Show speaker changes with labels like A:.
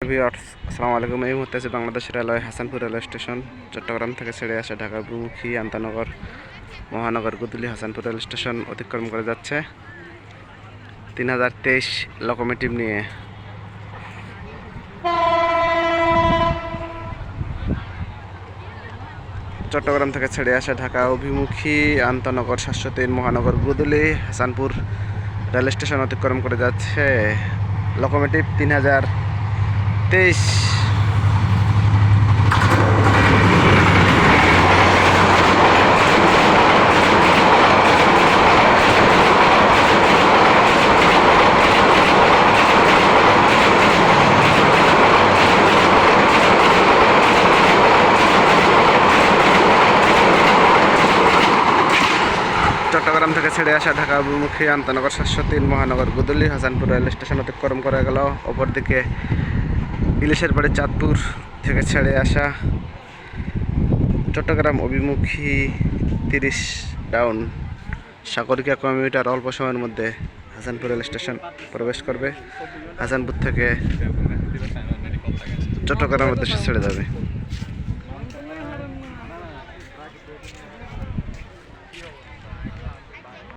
A: আসসালামু আলাইকুম। এই মুহূর্তে আছে Bangladesh railway Hasanpur railway station. Chattogram থেকে ছেড়ে আসা ঢাকা অভিমুখী আন্তনগর মহানগর গুদুলি হাসানপুর রেল স্টেশন অতিক্রম করে যাচ্ছে 3023 লোকোমোটিভ নিয়ে। চট্টগ্রাম থেকে ছেড়ে আসা ঢাকা অভিমুখী আন্তনগর 703 মহানগর গুদুলি হাসানপুর রেল স্টেশন অতিক্রম করে যাচ্ছে লোকোমোটিভ 3023। চট্টগ্রাম থেকে ছেড়ে আসা ঢাকা অভিমুখী আন্তনগর 703 মহানগর গুদুলি হাসানপুর রেল স্টেশন অতিক্রম করে গেল। অপরদিকে ইলিশের বাড়ি চাঁদপুর থেকে ছেড়ে আসা চট্টগ্রাম অভিমুখী 30 ডাউন সাগরিকা কমিউটার অল্প সময়ের মধ্যে হাসানপুর রেল স্টেশন প্রবেশ করবে। হাসানপুর থেকে চট্টগ্রামের উদ্দেশ্যে ছেড়ে যাবে।